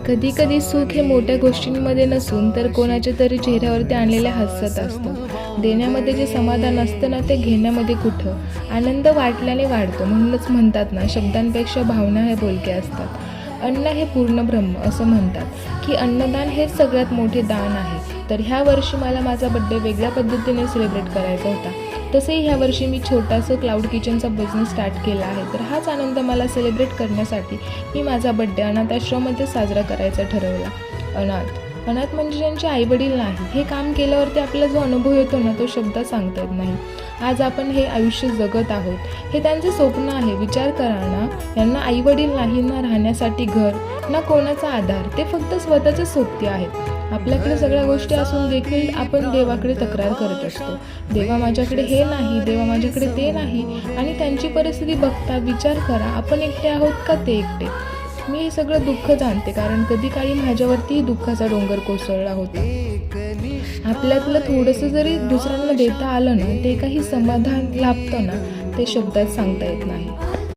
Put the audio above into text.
कधी कधी सुख हे मोठ्या गोष्टींमध्ये नसून तर कोणाच्या तरी चेहऱ्यावरती आणलेल्या हास्यात असतं. देण्यामध्ये जे समाधान असतं ना, ते घेण्यामध्ये कुठं. आनंद वाटल्याने वाढतो. म्हणूनच म्हणतात ना, शब्दांपेक्षा भावना हे बोलक्या असतात. अन्न हे पूर्ण ब्रह्म असं म्हणतात की अन्नदान हेच सगळ्यात मोठे दान आहे. तर ह्या वर्षी मला माझा बड्डे वेगळ्या पद्धतीने सेलिब्रेट करायचा होता. तसेही ह्या वर्षी मी छोटासा क्लाउड किचनचा बिझनेस स्टार्ट केला आहे. तर हाच आनंद मला सेलिब्रेट करण्यासाठी मी माझा बड्डे अनाथ आश्रममध्ये साजरा करायचा ठरवला. अनाथ म्हणजे ज्यांचे आईवडील नाही. हे काम केल्यावरती आपल्याला जो अनुभव येतो ना, तो शब्दात सांगता येत नाही. आज आपण हे आयुष्य जगत आहोत, हे त्यांचे स्वप्न आहे. विचार करा ना, यांना आईवडील नाही, ना राहण्यासाठी घर, ना कोणाचा आधार. ते फक्त स्वतःचे सोबती आहेत. आपल्याकडे सगळ्या गोष्टी असून देखील आपण देवाकडे तक्रार करत असतो. देवा माझ्याकडे हे नाही, देवा माझ्याकडे ते नाही. आणि त्यांची परिस्थिती बघता विचार करा, आपण एकटे आहोत का ते एकटे. मी हे सगळं दुःख जाणते, कारण कधी काळी माझ्यावरतीही दुःखाचा डोंगर कोसळला होता. आपल्यातलं थोडंसं जरी दुसऱ्यांना देता आलं ना, ते काही समाधान लाभतं ना, ते शब्दात सांगता येत नाही.